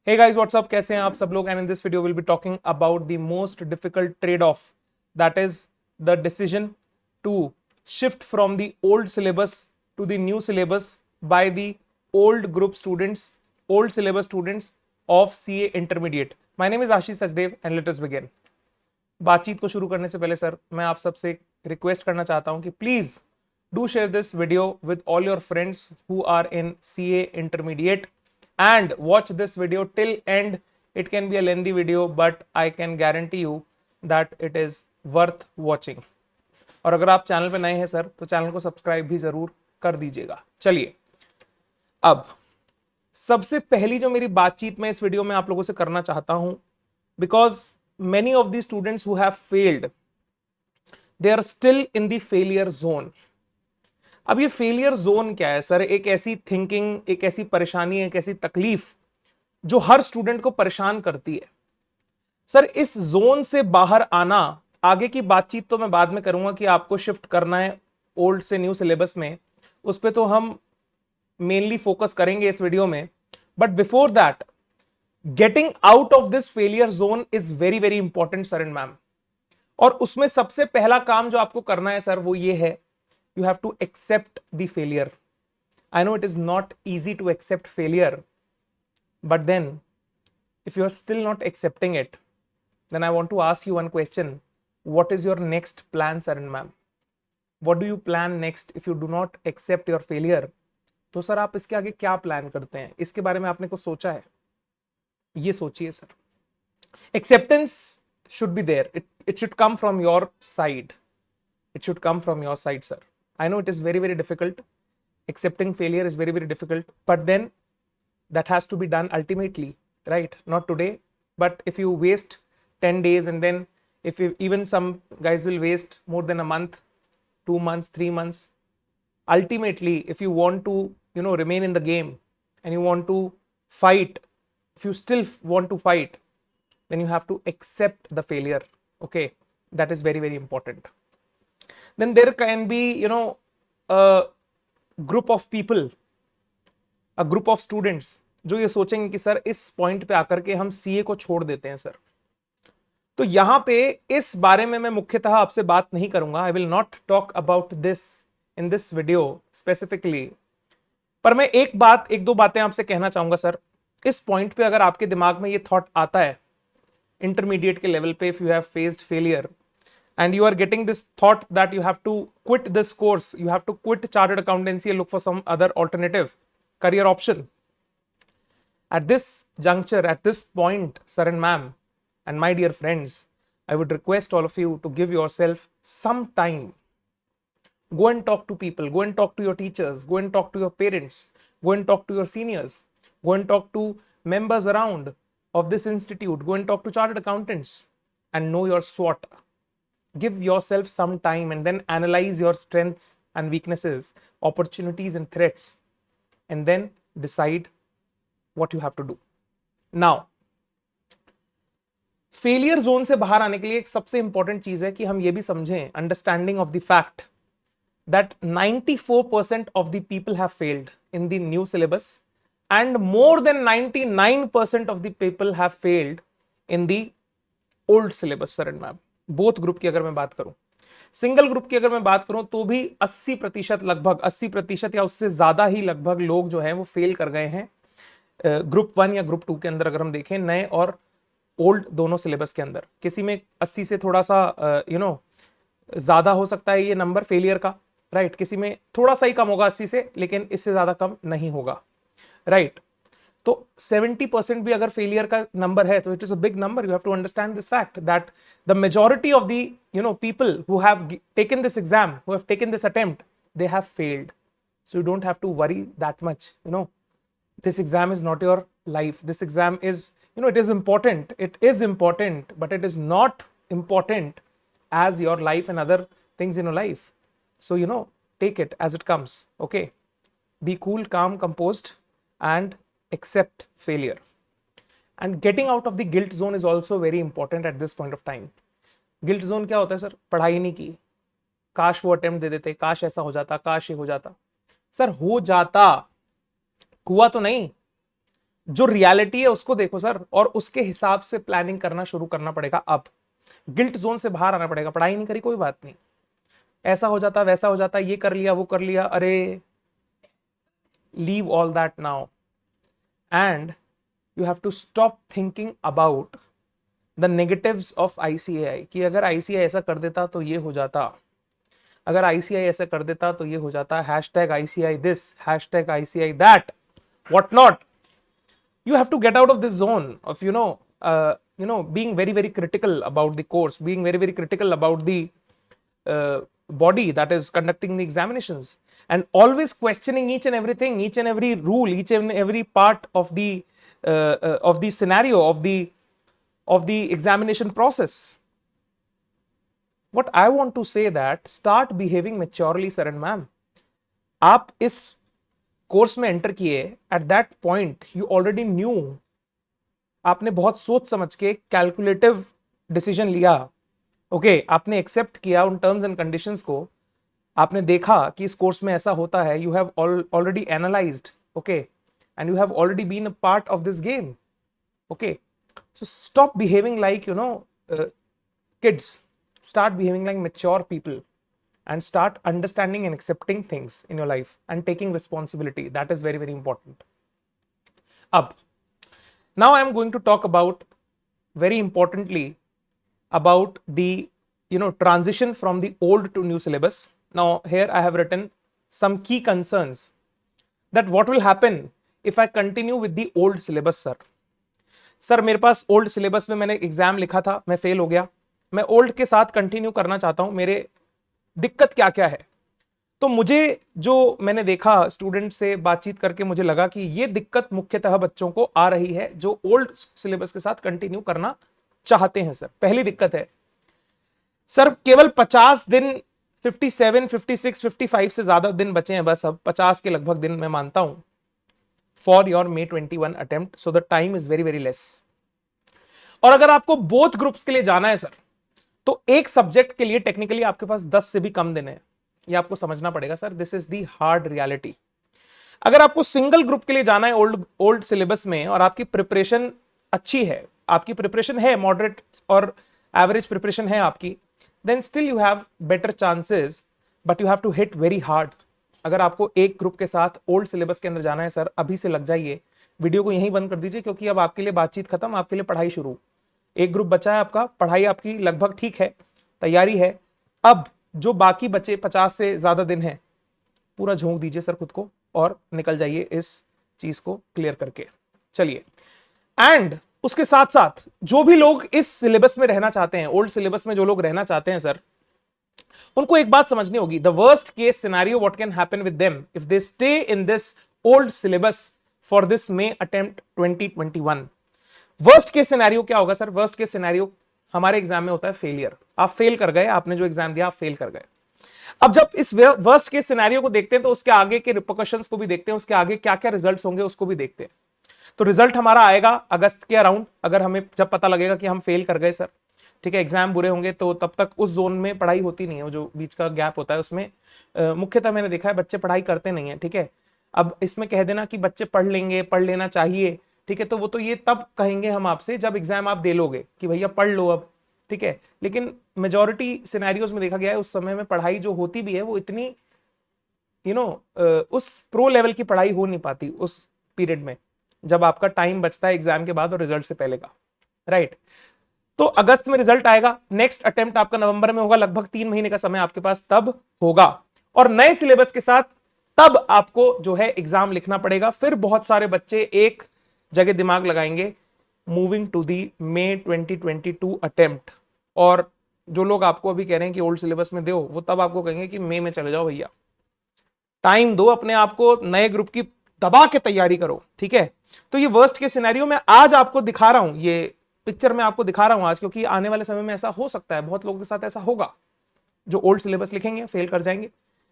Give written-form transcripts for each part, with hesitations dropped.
Hey guys, what's up? कैसे हैं आप सब लोग? And in this video we'll be talking about the most difficult trade-off, that is the decision to shift from the old syllabus to the new syllabus by the old group students, old syllabus students of CA Intermediate. My name is Ashish Sachdev and let us begin. बातचीत को शुरू करने से पहले sir मैं आप सबसे request करना चाहता हूं कि please do share this video with all your friends who are in CA Intermediate and watch this video till end. It can be a lengthy video but I can guarantee you that it is worth watching. और अगर आप channel पे नए हैं sir तो channel को subscribe भी जरूर कर दीजिएगा. चलिए अब सबसे पहली जो मेरी बातचीत मैं इस वीडियो में आप लोगों से करना चाहता हूं, because many of the students who have failed, they are still in the failure zone. अब ये फेलियर जोन क्या है सर? एक ऐसी थिंकिंग, एक ऐसी परेशानी, एक ऐसी तकलीफ जो हर स्टूडेंट को परेशान करती है. सर इस जोन से बाहर आना, आगे की बातचीत तो मैं बाद में करूंगा कि आपको शिफ्ट करना है ओल्ड से न्यू सिलेबस में, उस पर तो हम मेनली फोकस करेंगे इस वीडियो में. But before that, getting out of this failure zone is very very important sir and ma'am. और उसमें सबसे पहला काम जो आपको करना है सर वो ये है, you have to accept the failure. I know it is not easy to accept failure, but then if you are still not accepting it, then I want to ask you one question. What is your next plan, sir and ma'am? What do you plan next if you do not accept your failure? तो sir आप इसके आगे क्या plan करते हैं? इसके बारे में आपने कुछ सोचा है? ये सोचिए sir. Acceptance should be there. It should come from your side. It should come from your side, sir. I know it is very, very difficult. Accepting failure is very, very difficult. But then that has to be done ultimately, right? Not today. But if you waste 10 days and then if you, even some guys will waste more than a month, 2 months, 3 months. Ultimately, if you want to, remain in the game and you want to fight, if you still want to fight, then you have to accept the failure. Okay. That is very, very important. Then there can be, a group of people, a group of students जो ये सोचेंगे कि sir इस point पे आकर के हम CA को छोड़ देते हैं सर. तो यहां पे इस बारे में मैं मुख्यतः आपसे बात नहीं करूंगा. I will not talk about this in this video specifically. पर मैं एक दो बातें आपसे कहना चाहूंगा सर. इस पॉइंट पे अगर आपके दिमाग में ये थॉट आता है इंटरमीडिएट के लेवल पे, if you have faced failure and you are getting this thought that you have to quit this course, you have to quit chartered accountancy and look for some other alternative career option. At this juncture, at this point, sir and ma'am, and my dear friends, I would request all of you to give yourself some time. Go and talk to people, go and talk to your teachers, go and talk to your parents, go and talk to your seniors, go and talk to members around of this institute, go and talk to chartered accountants and know your SWOT. Give yourself some time and then analyze your strengths and weaknesses, opportunities and threats, and then decide what you have to do. Now, failure zone से बाहर आने के लिए एक सबसे important चीज है कि हम ये भी समझें, understanding of the fact that 94% of the people have failed in the new syllabus and more than 99% of the people have failed in the old syllabus, sir and ma'am. Both group की अगर मैं बात करूं, single group की अगर मैं बात करूं तो भी 80% लगभग 80% या उससे ज्यादा ही लगभग लोग जो हैं वो फेल कर गए हैं ग्रुप 1 या ग्रुप 2 के अंदर. अगर हम देखें नए और ओल्ड दोनों सिलेबस के अंदर, किसी में 80 से थोड़ा सा ज्यादा हो सकता है ये नंबर फेलियर का, राइट. किसी में थोड़ा सा ही कम होगा 80 से, लेकिन इससे ज्यादा कम नहीं होगा, राइट. तो 70% भी अगर फेलियर का नंबर है तो it is a big number. You have to understand this fact that the majority of the people who have taken this exam, who have taken this attempt, they have failed. So you don't have to worry that much. This exam is not your life. This exam is, it is important, but it is not important as your life and other things in your life. So take it as it comes. Okay, be cool, calm, composed and accept failure. And getting out of the guilt zone is also very important at this point of time. Guilt zone क्या होता है sir? पढ़ाई नहीं की, काश वो attempt दे देते, काश ऐसा हो जाता, काश ये हो जाता. सर हो जाता, हुआ तो नहीं. जो रियलिटी है उसको देखो सर, और उसके हिसाब से प्लानिंग करना शुरू करना पड़ेगा। अब गिल्ट जोन से बाहर आना पड़ेगा। पढ़ाई नहीं करी कोई बात नहीं, ऐसा हो जाता वैसा हो जाता, ये कर लिया वो कर लिया, अरे leave all that now and you have to stop thinking about the negatives of ICAI, कि अगर आईसीएआई ऐसा कर देता तो ये हो जाता, अगर आईसीआई ऐसा कर देता तो ये हो जाता, hashtag ICI this, hashtag ICI that, what not. You have to get out of this zone of being very very critical about the course, being very very critical about the body that is conducting the examinations, and always questioning each and everything, each and every rule, each and every part of the scenario of the examination process. What I want to say that start behaving maturely, sir and ma'am. आप इस course में enter किए, at that point you already knew, आपने बहुत सोच समझ के calculative decision लिया। ओके आपने एक्सेप्ट किया उन टर्म्स एंड कंडीशंस को, आपने देखा कि इस कोर्स में ऐसा होता है, you have already analysed, okay, and you have already been a part of this game. Okay so stop behaving like kids, start behaving like mature people and start understanding and accepting things in your life and taking responsibility. That is very very important. Up now I am going to talk about very importantly about the transition from the old to new syllabus. Now here I have written some key concerns that what will happen if I continue with the old syllabus. Sir मेरे पास old syllabus में मैंने exam लिखा था, मैं fail हो गया, मैं old के साथ कंटिन्यू करना चाहता हूं, मेरे दिक्कत क्या क्या है। तो मुझे जो मैंने देखा स्टूडेंट से बातचीत करके मुझे लगा कि ये दिक्कत मुख्यतः बच्चों को आ रही है जो ओल्ड सिलेबस के साथ कंटिन्यू करना चाहते हैं। सर पहली दिक्कत है सर केवल 50 दिन, 57, 56, 55 से ज्यादा दिन बचे हैं बस, अब 50 के लगभग दिन मैं मानता हूं for your May 21 attempt, so the time is very very less. और अगर आपको बोथ ग्रुप्स के लिए जाना है सर, तो एक सब्जेक्ट के लिए टेक्निकली आपके पास 10 से भी कम दिन है, ये आपको समझना पड़ेगा sir, this is the hard reality. अगर आपको सिंगल ग्रुप के लिए जाना है ओल्ड सिलेबस में और आपकी प्रिपरेशन अच्छी है, आपकी प्रिपरेशन है मॉडरेट और एवरेज प्रिपरेशन है आपकी, then still you have better chances, but you have to hit very hard. अगर आपको एक ग्रुप के साथ ओल्ड सिलेबस के अंदर जाना है सर, अभी से लग जाइए, वीडियो को यहीं बंद कर दीजिए, क्योंकि अब आपके लिए बातचीत खत्म, आपके लिए पढ़ाई शुरू। एक ग्रुप बचा है आपका, पढ़ाई आपकी लगभग ठीक है, तैयारी है, अब जो बाकी बचे 50 से ज्यादा दिन है, पूरा झोंक दीजिए सर खुद को और निकल जाइए इस चीज को क्लियर करके। चलिए, एंड उसके साथ साथ जो भी लोग इस सिलेबस में रहना चाहते हैं, ओल्ड सिलेबस में जो लोग रहना चाहते हैं सर, उनको एक बात समझनी होगी, the worst case scenario what can happen with them if they stay in this old syllabus for this May attempt 2021। Worst case scenario क्या होगा सर? वर्स्ट केस सिनेरियो हमारे एग्जाम में होता है फेलियर। आप फेल कर गए, आपने जो एग्जाम दिया आप फेल कर गए। अब जब इस वर्स्ट केस सिनेरियो को देखते हैं तो उसके आगे के रिपरकशंस को भी देखते हैं, उसके आगे क्या क्या रिजल्ट्स होंगे उसको भी देखते हैं। तो रिजल्ट हमारा आएगा अगस्त के अराउंड, अगर हमें जब पता लगेगा कि हम फेल कर गए सर, ठीक है, एग्जाम बुरे होंगे, तो तब तक उस जोन में पढ़ाई होती नहीं है, जो बीच का गैप होता है उसमें मुख्यतः मैंने देखा है बच्चे पढ़ाई करते नहीं है, ठीक है। अब इसमें कह देना कि बच्चे पढ़ लेंगे, पढ़ लेना चाहिए, ठीक है, तो वो तो ये तब कहेंगे हम आपसे जब एग्जाम आप दे लोगे कि भैया पढ़ लो अब, ठीक है। लेकिन मेजॉरिटी सिनेरियोज में देखा गया है उस समय में पढ़ाई जो होती भी है वो इतनी उस प्रो लेवल की पढ़ाई हो नहीं पाती उस पीरियड में, जब आपका टाइम बचता है एग्जाम के बाद और रिजल्ट से पहले का, राइट। तो अगस्त में रिजल्ट आएगा, नेक्स्ट अटेम्प्ट आपका नवंबर में होगा, लगभग 3 महीने का समय आपके पास तब होगा, और नए सिलेबस के साथ तब आपको जो है एग्जाम लिखना पड़ेगा। फिर बहुत सारे बच्चे एक जगह दिमाग लगाएंगे, moving to the May 2022 attempt, और जो लोग आपको अभी कह रहे हैं कि ओल्ड सिलेबस में दो, वो तब आपको कहेंगे कि मई में चले जाओ भैया, टाइम दो अपने आप को, नए ग्रुप की दबा के तैयारी करो, ठीक है। तो ये वर्स्ट के सिनेरियो में आज आपको दिखा रहा हूं, ये पिक्चर में आपको दिखा रहा हूं आज, क्योंकि आने वाले समय में ऐसा हो सकता है, बहुत लोगों के साथ ऐसा होगा जो ओल्ड सिलेबस लिखेंगे फेल कर जाएंगे,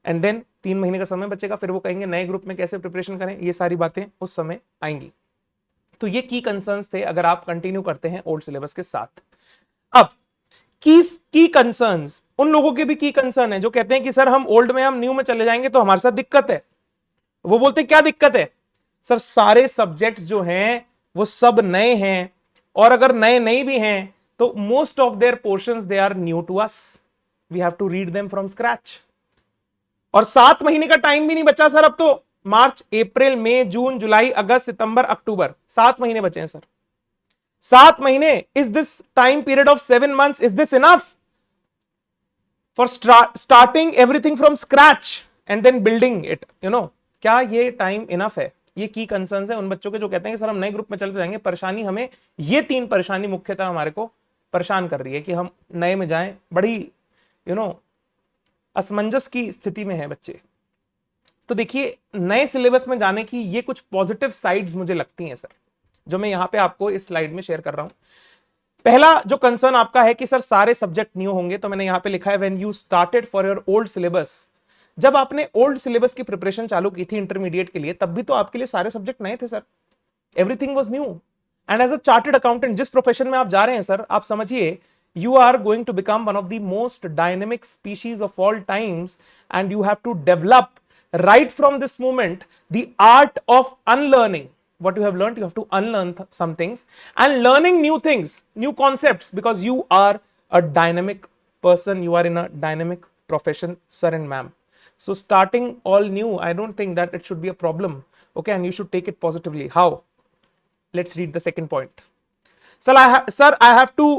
एंड देन 3 महीने का समय बचेगा, फिर वो कहेंगे नए ग्रुप में कैसे प्रिपरेशन करें, ये सारी बातें उस समय आएंगी। तो ये की कंसर्न्स थे अगर आप कंटिन्यू करते हैं ओल्ड सिलेबस के साथ। अब की कंसर्न्स, उन लोगों के भी की कंसर्न है जो कहते हैं कि सर हम ओल्ड में हम न्यू में चले जाएंगे तो हमारे साथ दिक्कत है। वो बोलते हैं क्या दिक्कत है? सर सारे सब्जेक्ट्स जो हैं वो सब नए हैं, और अगर नए नहीं भी हैं तो most of their portions they are new to us, we have to read them from scratch. और 7 महीने का टाइम भी नहीं बचा सर अब तो, मार्च अप्रैल मई जून जुलाई अगस्त सितंबर अक्टूबर, 7 महीने बचे हैं सर। 7 महीने, is this time period of 7 months, is this enough for starting everything from scratch and then building it, you know? क्या ये टाइम इनफ है? ये की कंसर्न्स है उन बच्चों के जो कहते हैं कि सर हम नए ग्रुप में चले जाएंगे। परेशानी हमें, ये 3 परेशानी मुख्यतः हमारे को परेशान कर रही है कि हम नए में जाएं, बड़ी यू नो असमंजस की स्थिति में है बच्चे। तो देखिए, नए सिलेबस में जाने की ये कुछ पॉजिटिव साइड्स मुझे लगती हैं सर, जो मैं यहां पे आपको इस स्लाइड में शेयर कर रहा हूं। पहला जो कंसर्न आपका है कि सर सारे सब्जेक्ट न्यू होंगे, तो मैंने यहां पे लिखा है when you started for your old syllabus, जब आपने ओल्ड सिलेबस की प्रिपरेशन चालू की थी इंटरमीडिएट के लिए, तब भी तो आपके लिए सारे सब्जेक्ट नए थे sir, everything was new. And as a chartered accountant, जिस प्रोफेशन में आप जा रहे हैं सर, आप समझिए you are going to become one of the most dynamic species of all times, and you have to develop right from this moment the art of unlearning what you have learned. You have to unlearn some things and learning new things, new concepts, because you are a dynamic person, you are in a dynamic profession sir and ma'am. So starting all new, I don't think that it should be a problem, okay? And you should take it positively. How? Let's read the second point. Sir, I have to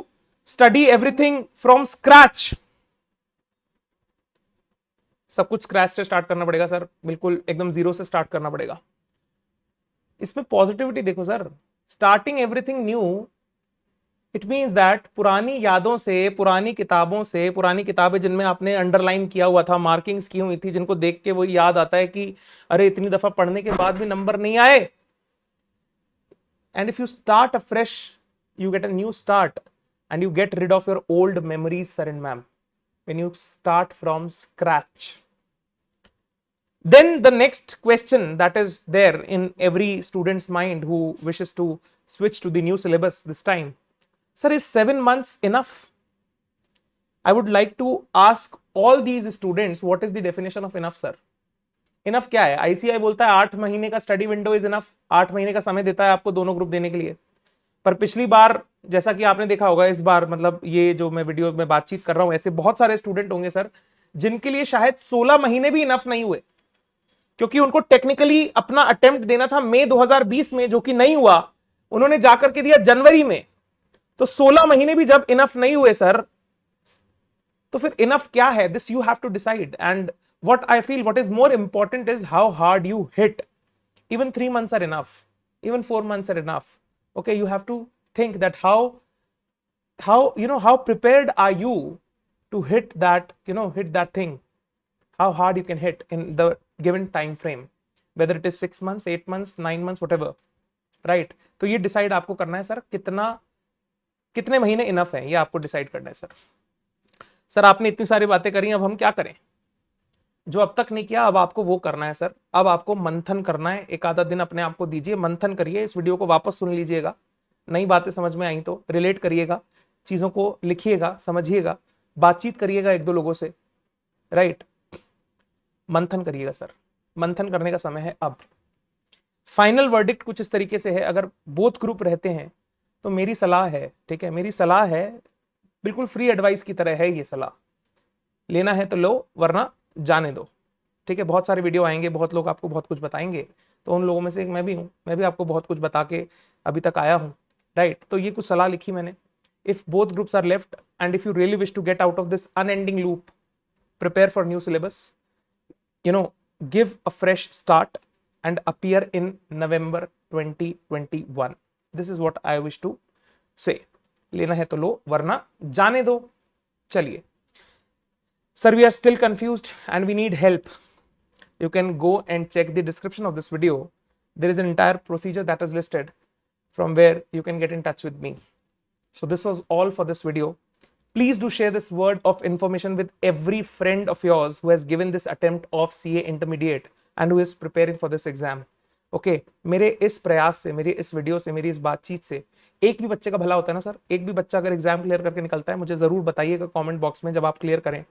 study everything from scratch. सब कुछ scratch से start करना पड़ेगा sir, बिल्कुल एकदम zero से start करना पड़ेगा। इसमें पॉजिटिविटी देखो sir, starting everything new, it means that पुरानी यादों से, पुरानी किताबों से, पुरानी किताबें जिनमें आपने अंडरलाइन किया हुआ था, मार्किंग्स की हुई थी, जिनको देख के वही याद आता है कि अरे इतनी दफा पढ़ने के बाद भी नंबर नहीं आए। And if you start a fresh, you get a new start and you get rid of your old memories sir and ma'am when you start from scratch. Then the next question that is there in every student's mind who wishes to switch to the new syllabus this time, sir, is 7 months enough? I would like to ask all these students, what is the definition of enough sir? Enough क्या है? ICI बोलता है 8 महीने का study window is enough, 8 महीने का समय देता है आपको दोनों ग्रुप देने के लिए। पर पिछली बार जैसा कि आपने देखा होगा, इस बार मतलब ये जो मैं वीडियो में बातचीत कर रहा हूं, ऐसे बहुत सारे स्टूडेंट होंगे सर जिनके लिए शायद 16 महीने भी इनफ नहीं हुए, क्योंकि उनको टेक्निकली अपना अटेम्प्ट देना था मई 2020 में, जो कि नहीं हुआ, उन्होंने जाकर के दिया जनवरी में। तो 16 महीने भी जब इनफ नहीं हुए सर, तो फिर इनफ क्या है? This you have to decide. And what I feel, what is more important is how hard you hit. Even 3 months are enough, even 4 months are enough, okay? You have to think that how you know, how prepared are you to hit that, you know, hit that thing, how hard you can hit in the given time frame, whether it is 6 months, 8 months, 9 months, whatever, right? तो ये decide आपको करना है sir, कितने महीने enough है, ये आपको डिसाइड करना है सर। सर आपने इतनी सारी बातें करी, अब हम क्या करें? जो अब तक नहीं किया, अब आपको वो करना है सर। अब आपको मंथन करना है, एक आधा दिन अपने आप को दीजिए, मंथन करिए, इस वीडियो को वापस सुन लीजिएगा, नई बातें समझ में आई तो रिलेट करिएगा, चीजों को लिखिएगा, समझिएगा, बातचीत करिएगा एक दो लोगों से, राइट? मंथन करिएगा सर, मंथन करने का समय है अब। फाइनल वर्डिक्ट कुछ इस तरीके से है, अगर बोथ ग्रुप रहते हैं तो मेरी सलाह है, ठीक है, मेरी सलाह है, बिल्कुल फ्री एडवाइस की तरह है ये सलाह, लेना है तो लो, वरना जाने दो, ठीक है? बहुत सारे वीडियो आएंगे, बहुत लोग आपको बहुत कुछ बताएंगे, तो उन लोगों में से एक मैं भी हूं, मैं भी आपको बहुत कुछ बता के अभी तक आया हूं, राइट? तो ये कुछ सलाह लिखी मैंने। If both groups are left and if you really wish to get out of this unending loop, prepare for new syllabus, you know, give a fresh start and appear in November 2021. This is what I wish to say. लेना है तो लो, वरना जाने दो। चलिए sir, we are still confused and we need help. You can go and check the description of this video. There is an entire procedure that is listed from where you can get in touch with me. So this was all for this video. Please do share this word of information with every friend of yours who has given this attempt of CA Intermediate and who is preparing for this exam. Okay, मेरे इस प्रयास से, मेरी इस video से, मेरी इस बातचीत से एक भी बच्चे का भला होता है ना सर। एक भी बच्चा अगर एग्जाम क्लियर करके निकलता है, मुझे जरूर बताइएगा कमेंट बॉक्स में, जब आप क्लियर करें,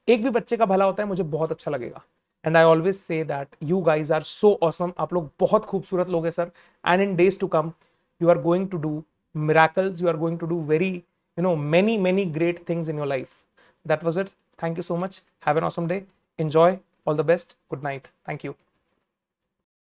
एक भी बच्चे का भला होता है, मुझे बहुत अच्छा लगेगा। And I always say that you guys are so awesome, आप लोग बहुत खूबसूरत लोग हैं sir. And in days to come you are going to do miracles. You are going to do very, many great things in your life. That was it. Thank you so much. Have an awesome day. Enjoy. All the best. Good night. Thank you.